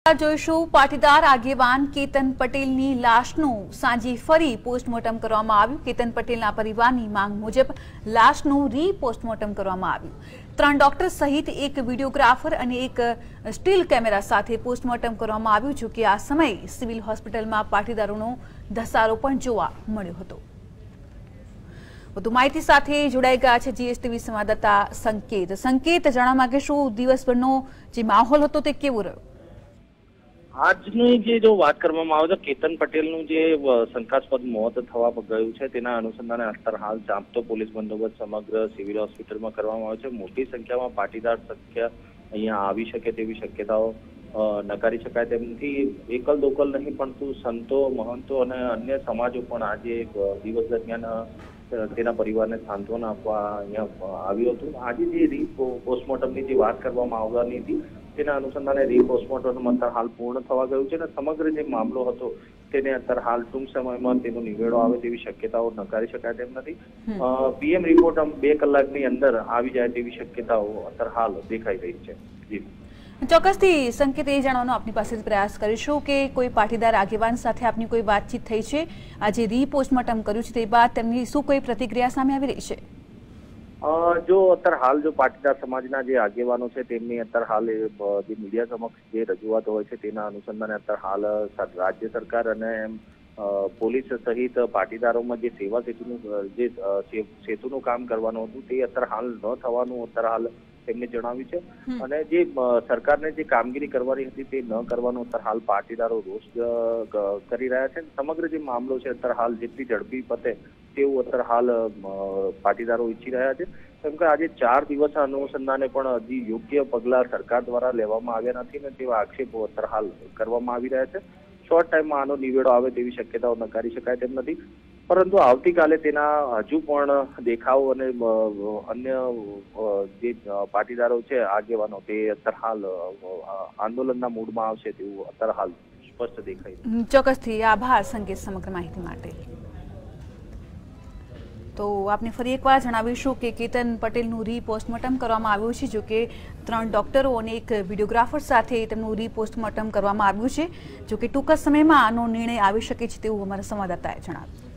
જોઈશું પાટીદાર આગેવાન કેતન પટેલની લાશનું સાંજે ફરી પોસ્ટમોર્ટમ કરવામાં આવ્યું। કેતન પટેલના પરિવારની માંગ મુજબ લાશનું રીપોસ્ટમોર્ટમ કરવામાં આવ્યું। 3 ડોક્ટર સહિત એક વિડિયોગ્રાફર અને એક સ્ટીલ કેમેરા સાથે પોસ્ટમોર્ટમ કરવામાં આવ્યું। જો કે આ સમયે સિવિલ હોસ્પિટલમાં પાટીદારોનો ધસારો પણ જોવા મળ્યો હતો। વધુ માહિતી સાથે જોડાઈ ગયા છે જીએસટીવી સંવાદદાતા સંકેત। સંકેત, જાણવા માંગે શું દિવસભરનો જે માહોલ હતો તે કેવો રહ્યો? આજની જે વાત કરવામાં આવે તો કેતન પટેલનું જે શંકાસ્પદ મોત થવા ગયું છે તેના અનુસંધાને અત્યારે હાલ ચાંપતો પોલીસ બંદોબસ્ત સમગ્ર સિવિલ હોસ્પિટલમાં કરવામાં આવ્યો છે। મોટી સંખ્યામાં પાટીદાર સંખ્યા અહીંયા આવી શકે તેવી શક્યતાઓ નકારી શકાય તેમ નથી। એકલ દોકલ નહીં પરંતુ સંતો, મહંતો અને અન્ય સમાજો પણ આજે દિવસ દરમિયાન તેના પરિવારને સાંત્વના આપવા અહીંયા આવ્યું હતું। આજે જે પોસ્ટમોર્ટમની જે વાત કરવામાં આવવાની હતી તેના અનુસંધાને રીપોસ્ટમોર્ટમ અત્યારે હાલ પૂર્ણ થવા ગયું છે અને સમગ્ર જે મામલો હતો તેને અત્યારે હાલ ટૂંક સમયમાં તેનો નિવેડો આવે તેવી શક્યતાઓ નકારી શકાય તેમ નથી। પીએમ રિપોર્ટ 2 કલાકની અંદર આવી જાય તેવી શક્યતાઓ અત્યારે હાલ દેખાઈ રહી છે। જી ચોક્કસથી સંકેત, એ જાણવાનો આપની પાસે પ્રયાસ કરીશું કે કોઈ પાટીદાર આગેવાન સાથે આપની કોઈ વાતચીત થઈ છે? આજે રીપોસ્ટમોર્ટમ કર્યું છે તે બાદ તેમની શું કોઈ પ્રતિક્રિયા સામે આવી રહી છે? જો અત્યારે હાલ જો પાટીદાર સમાજના જે આગેવાનો છે તેમની અત્યારે હાલ જે મીડિયા સમક્ષ જે રજૂઆતો હોય છે તેના અનુસંધાને અત્યારે હાલ રાજ્ય સરકાર અને પોલીસ સહિત પાટીદારોમાં જે સેવા સેતુનું કામ કરવાનું હતું તે અત્યારે હાલ ન થવાનું અત્યારે હાલ તેમને જણાવ્યું છે અને જે સરકારને જે કામગીરી કરવાની હતી તે ન કરવાનું અત્યારે હાલ પાટીદારો રોષ કરી રહ્યા છે। સમગ્ર જે મામલો છે અત્યારે હાલ જેટલી ઝડપી પતે તેવું અત્યારે હાલ પાટીદારો ઈચ્છી રહ્યા છે, કેમ કે આજે 4 દિવસ અનુસંધાને પણ હજી યોગ્ય પગલાં સરકાર દ્વારા લેવામાં આવ્યા નથી ને તેવા આક્ષેપો અત્યારે હાલ કરવામાં આવી રહ્યા છે। શોર્ટ ટાઈમમાં આનો નિવેડો આવે તેવી શક્યતાઓ નકારી શકાય તેમ નથી, પરંતુ આવતીકાલે તેના હજુ પણ દેખાવ અને અન્ય જે પાટીદારો છે આગેવાનો તે અત્યારે હાલ આંદોલનના મૂડમાં આવશે તેવું અત્યારે હાલ સ્પષ્ટ દેખાય છે। ચોક્કસથી આભાર સંકેત સમગ્ર માહિતી માટે। તો આપને ફરી એકવાર જણાવીશું કે કેતન પટેલનું રીપોસ્ટમોર્ટમ કરવામાં આવ્યું છે। જો કે 3 ડોક્ટરો અને એક વિડિયોગ્રાફર સાથે તેમનું રીપોસ્ટમોર્ટમ કરવામાં આવ્યું છે। જો કે ટૂંક સમયમાં આનો નિર્ણય આવી શકે છે તેવું અમારા સંવાદદાતાએ જણાવ્યું।